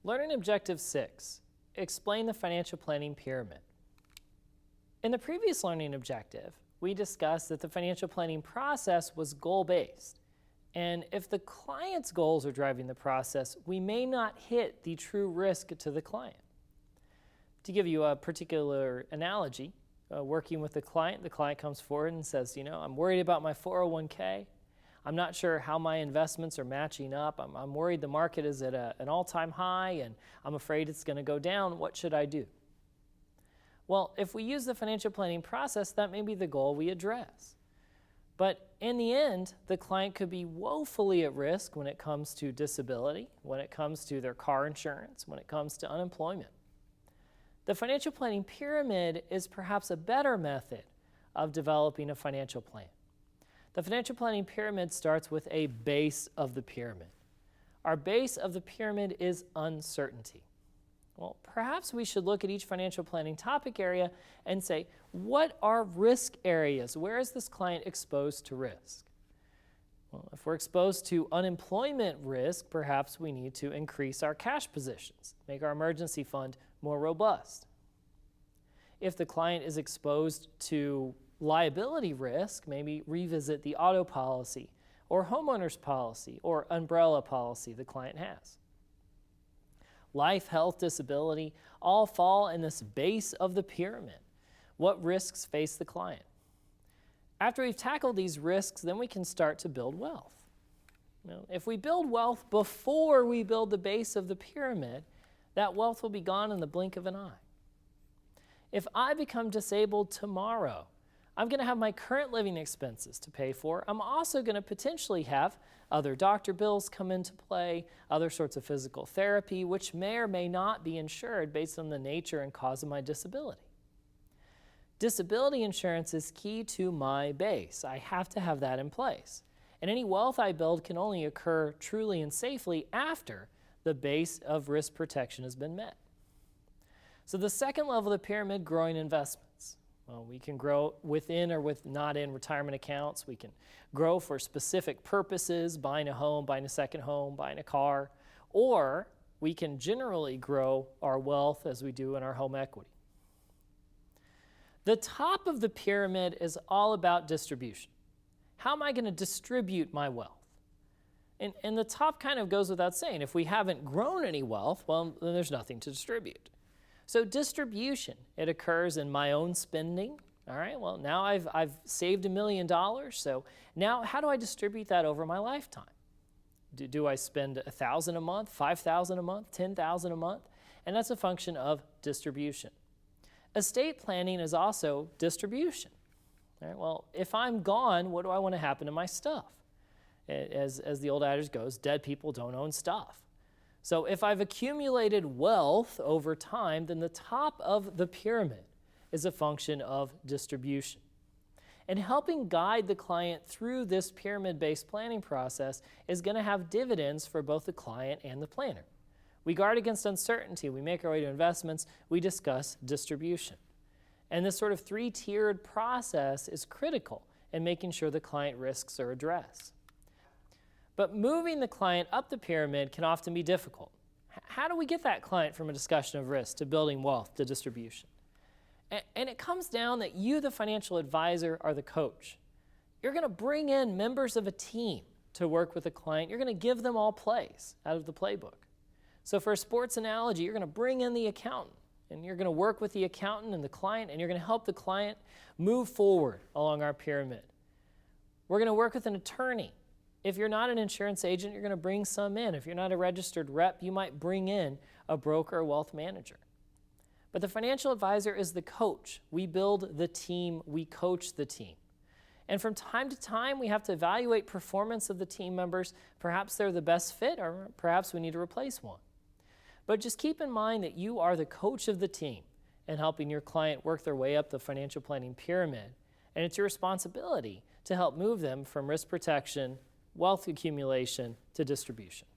Learning Objective 6, explain the financial planning pyramid. In the previous learning objective, we discussed that the financial planning process was goal-based. And if the client's goals are driving the process, we may not hit the true risk to the client. To give you a particular analogy, working with the client comes forward and says, I'm worried about my 401k. I'm not sure how my investments are matching up. I'm worried the market is at an all-time high and I'm afraid it's going to go down. What should I do? Well, if we use the financial planning process, that may be the goal we address. But in the end, the client could be woefully at risk when it comes to disability, when it comes to their car insurance, when it comes to unemployment. The financial planning pyramid is perhaps a better method of developing a financial plan. The financial planning pyramid starts with a base of the pyramid. Our base of the pyramid is uncertainty. Well, perhaps we should look at each financial planning topic area and say, what are risk areas? Where is this client exposed to risk? Well, if we're exposed to unemployment risk, perhaps we need to increase our cash positions, make our emergency fund more robust. If the client is exposed to liability risk, maybe revisit the auto policy or homeowner's policy or umbrella policy the client has. Life, health, disability all fall in this base of the pyramid. What risks face the client? After we've tackled these risks, then we can start to build wealth. If we build wealth before we build the base of the pyramid, that wealth will be gone in the blink of an eye. If I become disabled tomorrow, I'm going to have my current living expenses to pay for. I'm also going to potentially have other doctor bills come into play, other sorts of physical therapy, which may or may not be insured based on the nature and cause of my disability. Disability insurance is key to my base. I have to have that in place. And any wealth I build can only occur truly and safely after the base of risk protection has been met. So the second level of the pyramid, growing investments. Well, we can grow within or not in retirement accounts. We can grow for specific purposes, buying a home, buying a second home, buying a car, or we can generally grow our wealth as we do in our home equity. The top of the pyramid is all about distribution. How am I going to distribute my wealth? And the top kind of goes without saying. If we haven't grown any wealth, well, then there's nothing to distribute. So distribution, it occurs in my own spending. All right, well, now I've saved $1 million, so now how do I distribute that over my lifetime? Do I spend $1,000 a month, $5,000 a month, $10,000 a month? And that's a function of distribution. Estate planning is also distribution. All right, well, if I'm gone, what do I want to happen to my stuff? As the old adage goes, dead people don't own stuff. So if I've accumulated wealth over time, then the top of the pyramid is a function of distribution. And helping guide the client through this pyramid-based planning process is going to have dividends for both the client and the planner. We guard against uncertainty, we make our way to investments, we discuss distribution. And this sort of three-tiered process is critical in making sure the client risks are addressed. But moving the client up the pyramid can often be difficult. How do we get that client from a discussion of risk to building wealth to distribution? And it comes down that you, the financial advisor, are the coach. You're going to bring in members of a team to work with a client. You're going to give them all plays out of the playbook. So for a sports analogy, you're going to bring in the accountant, and you're going to work with the accountant and the client, and you're going to help the client move forward along our pyramid. We're going to work with an attorney. If you're not an insurance agent, you're going to bring some in. If you're not a registered rep, you might bring in a broker or wealth manager. But the financial advisor is the coach. We build the team, we coach the team. And from time to time, we have to evaluate performance of the team members. Perhaps they're the best fit, or perhaps we need to replace one. But just keep in mind that you are the coach of the team in helping your client work their way up the financial planning pyramid. And it's your responsibility to help move them from risk protection, wealth accumulation, to distribution.